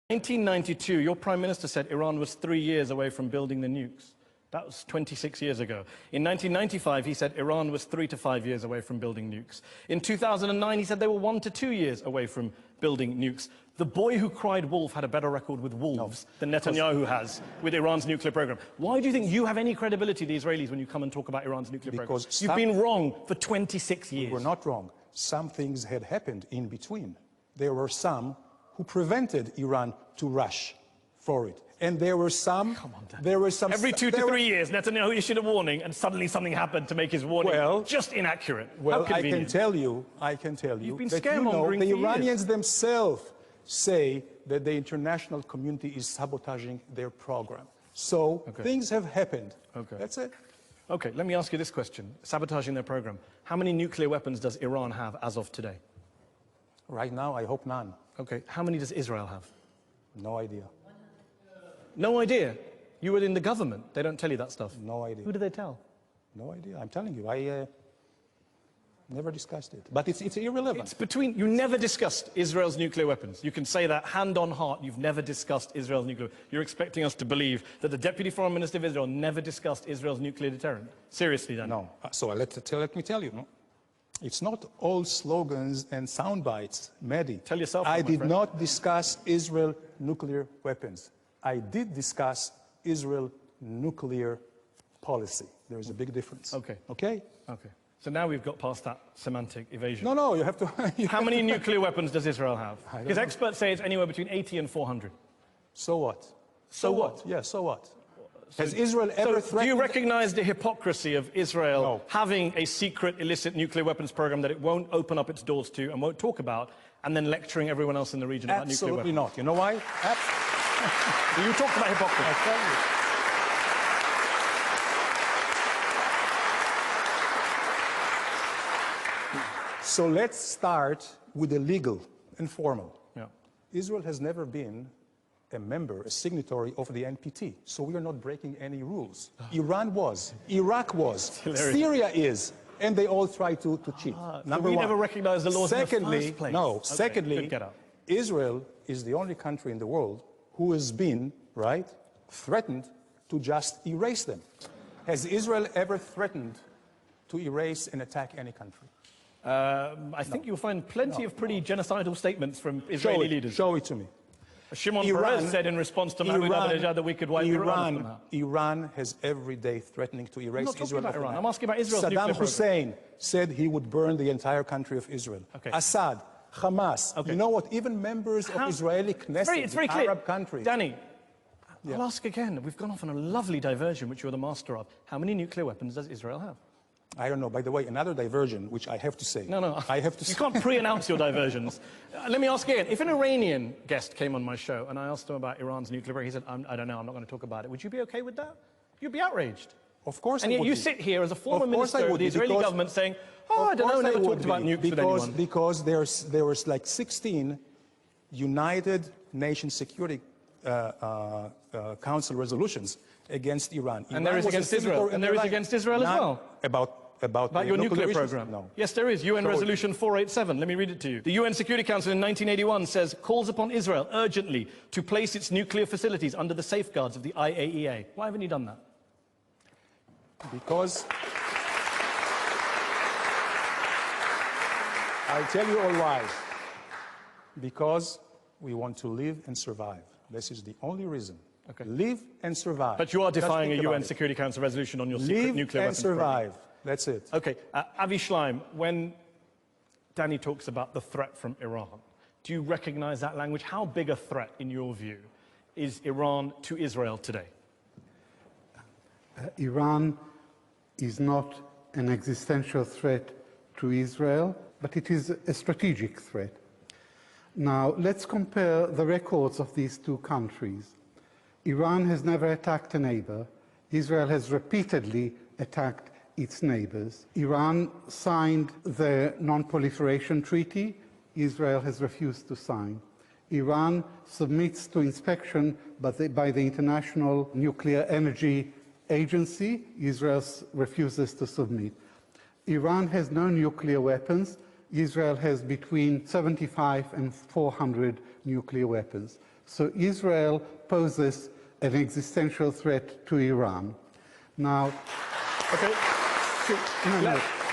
1992, your Prime Minister said Iran was 3 years away from building the nukes. That was 26 years ago. In 1995, he said Iran was 3 to 5 years away from building nukes. In 2009, he said they were 1 to 2 years away from building nukes. The boy who cried wolf had a better record with wolves than Netanyahu has with Iran's nuclear program. Why do you think you have any credibility, the Israelis, when you come and talk about Iran's nuclear program? You've been wrong for 26 years. We were not wrong. Some things had happened in between. There were some who prevented Iran to rush for it. And there were some... Come on, Dan. There were some... Every 2 to 3 years, Netanyahu issued a warning, and suddenly something happened to make his warning just inaccurate. Well, I can tell you You've been that the Iranians themselves say that the international community is sabotaging their program. So things have happened. That's it. Okay, let me ask you this question. Sabotaging their program. How many nuclear weapons does Iran have as of today? Right now, I hope none. Okay, how many does Israel have? No idea. No idea? You were in the government. They don't tell you that stuff. No idea. Who do they tell? No idea. I'm telling you, I never discussed it. But it's irrelevant. It's between... You never discussed Israel's nuclear weapons. You can say that hand on heart. You've never discussed Israel's nuclear... You're expecting us to believe that the Deputy Foreign Minister of Israel never discussed Israel's nuclear deterrent? Seriously, then? No. So let me tell you, no? It's not all slogans and sound bites, Mehdi. Tell yourself. I did not discuss Israel nuclear weapons. I did discuss Israel nuclear policy. There is a big difference. Okay. Okay? Okay. So now we've got past that semantic evasion. No, you have to... How many nuclear weapons does Israel have? Because experts say it's anywhere between 80 and 400. So what? So what? Yeah, so what? Has Israel ever threatened... Do you recognize the hypocrisy of Israel having a secret illicit nuclear weapons program that it won't open up its doors to and won't talk about, and then lecturing everyone else in the region about nuclear weapons? Absolutely not. You know why? You talked about hypocrisy. I tell you. So let's start with the legal and formal. Yeah. Israel has never been a member, a signatory of the NPT, so we are not breaking any rules. Iran was, Iraq was, Syria is, and they all try to cheat. Number one. Never recognized the laws in the first place. No. Secondly, Israel is the only country in the world who has been, threatened to just erase them. Has Israel ever threatened to erase and attack any country? I think you'll find plenty of pretty genocidal statements from Israeli leaders. Show it to me. Shimon Peres said in response to Mahmoud Ahmadinejad that we could wipe Iran somehow. Iran has every day threatening to erase Israel. I'm not talking about Iran. I'm asking about Israel's nuclear Saddam program. Hussein said he would burn the entire country of Israel. Assad, Hamas. You know what? Even members of Israeli Knesset, Arab countries. Danny, I'll ask again. We've gone off on a lovely diversion, which you're the master of. How many nuclear weapons does Israel have? I don't know. By the way, another diversion, which I have to say. No. I have to say. You can't pre-announce your diversions. Let me ask again. If an Iranian guest came on my show and I asked him about Iran's nuclear program, he said, I don't know, I'm not going to talk about it. Would you be okay with that? You'd be outraged. Of course I would. And yet you sit here as a former minister of the Israeli government saying, I don't know, I never talked about nukes with anyone. Because there was like 16 United Nations Security Council resolutions against Iran. And there is against Israel. And there is against Israel as well. About your nuclear program? No. Yes, there is. UN Resolution 487. Let me read it to you. The UN Security Council in 1981 says, calls upon Israel urgently to place its nuclear facilities under the safeguards of the IAEA. Why haven't you done that? Because... I'll tell you all why. Because we want to live and survive. This is the only reason. Live and survive. But you are defying a UN Security Council resolution on your secret nuclear weapons program. Live and survive. That's it. Okay. Avi Schleim, when Danny talks about the threat from Iran, do you recognize that language? How big a threat, in your view, is Iran to Israel today? Iran is not an existential threat to Israel, but it is a strategic threat. Now, let's compare the records of these two countries. Iran has never attacked a neighbor. Israel has repeatedly attacked its neighbors. Iran signed the Non-Proliferation Treaty. Israel has refused to sign. Iran submits to inspection by the International Nuclear Energy Agency. Israel refuses to submit. Iran has no nuclear weapons. Israel has between 75 and 400 nuclear weapons. So Israel poses an existential threat to Iran. Now, Okay. no.